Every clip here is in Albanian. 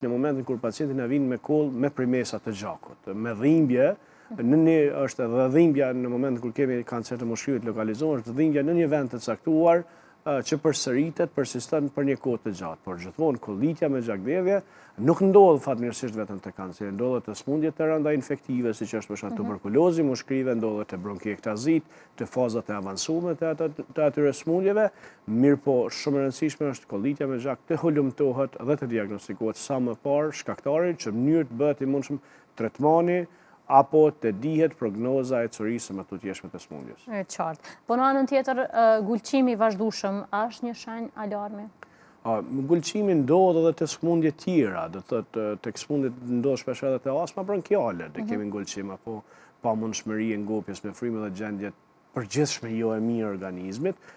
në momentin kur pacienti na vin me koll me premesa të gjakut, me dhimbje, është edhe dhimbja në momentin kur kemi kancer të mushkivit lokalizuar, është dhimbja në një vend të caktuar që përsëritet, persiston për një kohë të gjatë. Por gjithmonë kollitja me gjakderdhje nuk ndodh fatmirësisht vetëm te kanceri, ndodhet te smundjet të rënda infektive, siç është për shembull tuberkulozi mushkrive, ndodhet te bronkiektazitë, te fazat e avancuara të atyre smundjeve, mirë po shumë e rëndësishme është kollitja me gjak të hulumtohet dhe të diagnostikohet sa më parë shkaktari që në mënyrë të bëhet i mundshëm tretmani apo të dihet prognoza e curisë më tutjeshme të smundjes. E qartë. Po në anën tjetër, gulqimi i vazhdueshëm është një shenjë alarmi? Gulqimi ndodh edhe të smundje tjera, do thotë tek smundjet ndodh shpesh edhe te astma bronkiale, të kemi gulqim apo pamundshmëri e ngopjes me frymë dhe gjendje përgjithshme jo e mirë organizmit.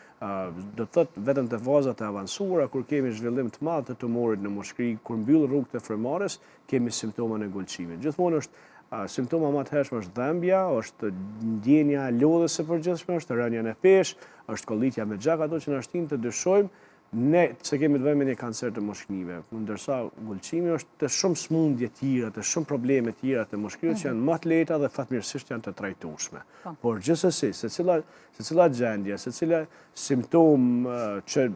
Do thotë vetëm te fazat e avancuara kur kemi zhvillim të madh të tumorit në mushkri, kur mbyll rrugët e frymëmarrjes, kemi simptomat e gulqimit. Gjithmonë është simptoma më të hershme është dhëmbja, është ndjenja e lodhës së përgjithshme, është rënja në peshë, është kollitja me gjak, ato që na shtin të dyshojmë ne se kemi të bëjmë me një kancer të mushknive, ndërsa gulqimi është të shumë smundje tjera, të shumë probleme tjera të mushknive që janë më të lehta dhe fatmirësisht janë të trajtueshme. Por gjithsesi, secila gjendje, secila simptom që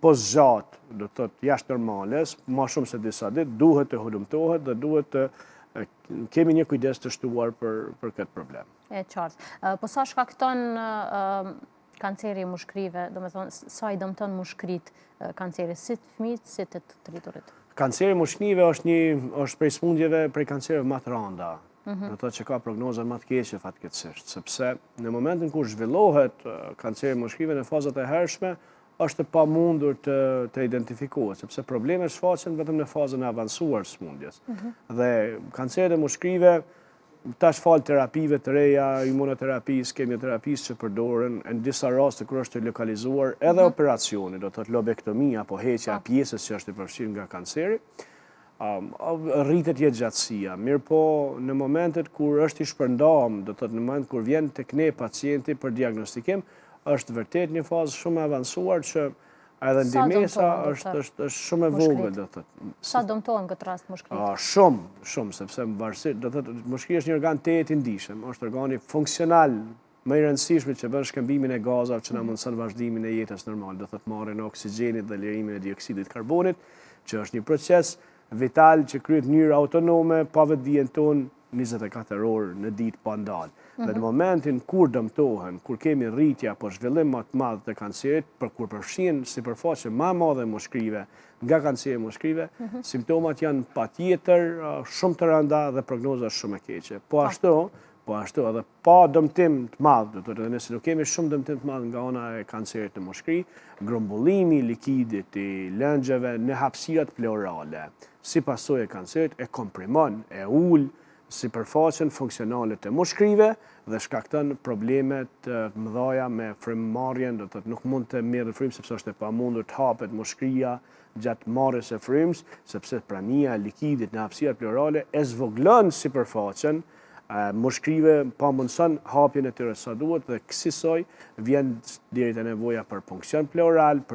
postgjatë, do të thotë jashtë normales, më shumë se disa ditë, duhet të hulumtohet dhe duhet të kemi një kujdes të shtuar për këtë problem. E qartë. Po sa shkakton kanceri i mushkrive, do me thonë, sa i dëmton mushkrit kanceri, si të fëmijët, si të të rriturit? Kanceri i mushkrive është prej smundjeve, prej kancereve më të rënda. Do të thotë që ka prognoza më të keqe fatkeqësisht, sepse në momentin kur zhvillohet kanceri i mushkrive në fazat e hershme, është pa mundur të identifikohet, sepse problemet shfaqen vetëm në fazën e avancuar të smundjes. Dhe kanceret e mushkrive, tash fal terapive të reja, imunoterapisë, kemioterapisë që përdoren, në disa raste kur është lokalizuar edhe operacioni, do të thotë lobektomia apo heqja e pjesës që është e përfshirë nga kanceri, rritet jetëgjatësia. Mirë po, në momentet kur është i shpërndam, do të thotë në moment kur vjen tek ne pacienti për diagnostikim, është vërtet një fazë shumë e avancuar që edhe ndihmesa është shumë e vogël, do thotë. Sa dëmtohen këtë rast mushkrit? Shumë, sepse varësisht, do thotë mushkri është një organ tejet i ndihshëm, është organi funksional më i rëndësishëm që bën shkëmbimin e gazave që na mundson vazhdimin e jetës normal, do thotë marrjen e oksigjenit dhe lirimin e dioksidit karbonit, që është një proces vital që kryhet në mënyrë autonome pa vetë dijen tonë 24 orë në ditë pa ndalë. Dhe në momentin kur dëmtohen, kur kemi rritje apo zhvillim më të madh të kancerit, kur përfshihen sipërfaqe më e madhe mushkrive nga kanceri i mushkrive, simptomat janë patjetër shumë të rënda dhe prognoza shumë e keqe. Po ashtu edhe pa dëmtim të madh, do të thotë nëse nuk kemi shumë dëmtim të madh nga ana e kancerit të mushkri, grumbullimi i likidit i lëngjeve në hapësirat pleurale, si pasojë e kancerit e komprimon, e ul sipërfaqen funksionale të mushkrive dhe shkakton probleme të mëdha me frymëmarrjen, do të thotë nuk mund të merret frymë sepse është e pamundur të hapet mushkria gjatë marrjes së frymës, sepse prania e likidit në hapësirat pleurale e zvoglon sipërfaqen mushkrive pa mundson hapjen e tyre sa duhet dhe kësaj vjen deri te nevoja për punksion pleural, për